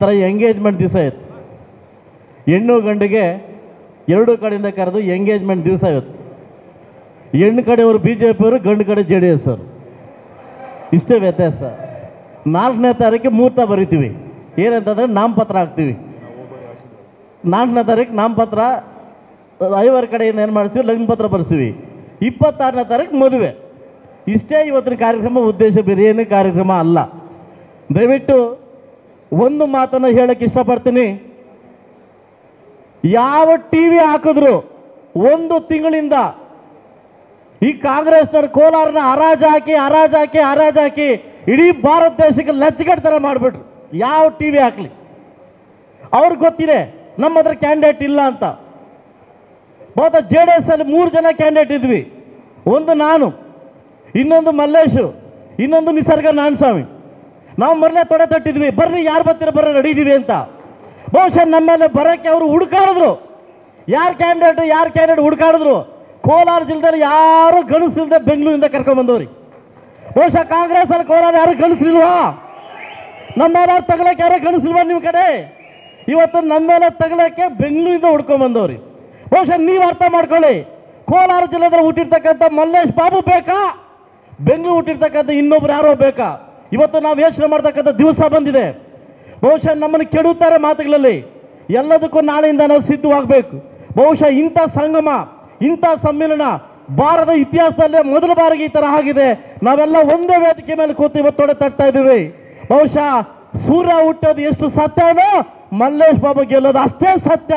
ಥರ ಎಂಗೇಜ್ಮೆಂಟ್ ದಿವಸ ಇತ್ತು. ಹೆಣ್ಣು ಗಂಡಿಗೆ ಎರಡು ಕಡೆಯಿಂದ ಕರೆದು ಎಂಗೇಜ್ಮೆಂಟ್ ದಿವಸ ಇವತ್ತು. ಹೆಣ್ಣು ಕಡೆಯವರು BJP ಅವರು, ಗಂಡು ಕಡೆ JDS ಅವರು. ಇಷ್ಟೇ ವ್ಯತ್ಯಾಸ. 4ನೇ ತಾರೀಕು ಮುಹೂರ್ತ ಬರಿತೀವಿ. ಏನಂತಂದರೆ ನಾಮಪತ್ರ ಹಾಕ್ತೀವಿ. 4ನೇ ತಾರೀಕು ನಾಮಪತ್ರ, ಐವರ ಕಡೆಯಿಂದ ಏನು ಮಾಡ್ತೀವಿ, ಲಗ್ನ ಪತ್ರ ಬರ್ತೀವಿ. 26ನೇ ತಾರೀಕು ಮದುವೆ. ಇಷ್ಟೇ ಇವತ್ತಿನ ಕಾರ್ಯಕ್ರಮ. ಉದ್ದೇಶ ಬೇರೆ ಏನು ಕಾರ್ಯಕ್ರಮ ಅಲ್ಲ. ದಯವಿಟ್ಟು ಒಂದು ಮಾತನ್ನು ಹೇಳಕ್ಕೆ ಇಷ್ಟಪಡ್ತೀನಿ. ಯಾವ ಟಿವಿ ಹಾಕಿದ್ರು ಒಂದು ತಿಂಗಳಿಂದ ಈ ಕಾಂಗ್ರೆಸ್ನವ್ರು ಕೋಲಾರನ ಹರಾಜಾಕಿ ಇಡೀ ಭಾರತ ದೇಶಕ್ಕೆ ಲಜ್ಜೆಗೇಡು ಥರ ಮಾಡಿಬಿಟ್ರು. ಯಾವ ಟಿವಿ ಹಾಕಲಿ ಅವ್ರಿಗೆ ಗೊತ್ತಿದೆ ನಮ್ಮ ಹತ್ರ ಕ್ಯಾಂಡಿಡೇಟ್ ಇಲ್ಲ ಅಂತ. ಬಹುತೇಕ JDS ಅಲ್ಲಿ 3 ಜನ ಕ್ಯಾಂಡಿಡೇಟ್ ಇದ್ವಿ. ಒಂದು ನಾನು, ಇನ್ನೊಂದು ಮಲ್ಲೇಶು, ಇನ್ನೊಂದು ನಿಸರ್ಗ ನಾರಾಯಣಸ್ವಾಮಿ. ನಾವು ಮೊದಲೇ ತೊಡೆ ತಟ್ಟಿದ್ವಿ, ಬರ್ರಿ ಯಾರು ಬರ್ತೀರ ಬರ್ರಿ ನಡೀತೀವಿ ಅಂತ. ಬಹುಶಃ ನಮ್ಮ ಮೇಲೆ ಬರೋಕ್ಕೆ ಅವರು ಹುಡುಕಾಡಿದ್ರು. ಯಾರು ಕ್ಯಾಂಡಿಡೇಟ್ ಹುಡುಕಾಡಿದ್ರು. ಕೋಲಾರ ಜಿಲ್ಲೆಯಲ್ಲಿ ಯಾರು ಗಣಸಿಲ್ದೆ ಬೆಂಗಳೂರಿಂದ ಕರ್ಕೊಂಡ್ಬಂದವ್ರಿ. ಬಹುಶಃ ಕಾಂಗ್ರೆಸ್ ಅಲ್ಲಿ ಕೋಲಾರ ಯಾರು ಗಣಸಿಲ್ವಾ? ನಮ್ಮ ಮೇಲೆ ತಗೊಳಕ್ಕೆ ಯಾರು ಗಣಸಿಲ್ವಾ ನಿಮ್ಮ ಕಡೆ? ಇವತ್ತು ನಮ್ಮ ಮೇಲೆ ತಗೊಳಕ್ಕೆ ಬೆಂಗಳೂರಿಂದ ಹುಡ್ಕೊಂಡ್ಬಂದವ್ರಿ. ಬಹುಶಃ ನೀವು ಅರ್ಥ ಮಾಡ್ಕೊಳ್ಳಿ, ಕೋಲಾರ ಜಿಲ್ಲೆಯಲ್ಲಿ ಹುಟ್ಟಿರ್ತಕ್ಕಂಥ ಮಲ್ಲೇಶ್ ಬಾಬು ಬೇಕಾ, ಬೆಂಗಳೂರು ಹುಟ್ಟಿರ್ತಕ್ಕಂಥ ಇನ್ನೊಬ್ರು ಯಾರೋ ಬೇಕಾ? ಇವತ್ತು ನಾವು ಯೋಚನೆ ಮಾಡ್ತಕ್ಕಂಥ ದಿವಸ ಬಂದಿದೆ. ಬಹುಶಃ ನಮ್ಮನ್ನು ಕೆಡುತ್ತಾರೆ ಮಾತುಗಳಲ್ಲಿ. ಎಲ್ಲದಕ್ಕೂ ನಾಳೆಯಿಂದ ನಾವು ಸಿದ್ಧವಾಗಬೇಕು. ಬಹುಶಃ ಇಂಥ ಸಂಗಮ, ಇಂಥ ಸಮ್ಮೇಳನ ಭಾರತ ಇತಿಹಾಸದಲ್ಲೇ ಮೊದಲ ಬಾರಿಗೆ ಈ ಥರ ಆಗಿದೆ. ನಾವೆಲ್ಲ ಒಂದೇ ವೇದಿಕೆ ಮೇಲೆ ಕೂತು ಇವತ್ತು ತೊಡೆ ತಟ್ತಾ ಇದ್ದೀವಿ. ಬಹುಶಃ ಸೂರ್ಯ ಹುಟ್ಟೋದು ಎಷ್ಟು ಸತ್ಯನೋ ಮಲ್ಲೇಶ್ ಬಾಬು ಗೆಲ್ಲೋದು ಅಷ್ಟೇ ಸತ್ಯ.